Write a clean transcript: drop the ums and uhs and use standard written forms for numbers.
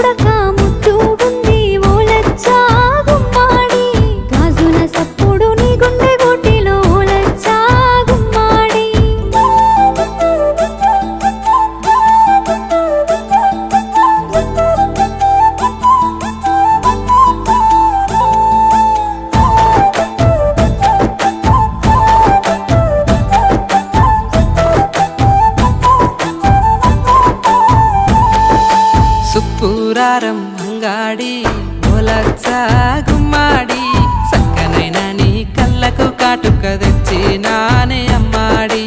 ఉడక ముద్దు ఉంది ఓలచ్చా గుమ్మాడి గాజుల సప్పుడు నీ గుండె గూటిలో ఓలచ్చా గుమ్మాడి సుక్కురారం అంగాడి ఓలచ్చా గుమ్మాడి సక్కనైన నీ కళ్ళకు కాటుక తెచ్చి నానే అమ్మాడి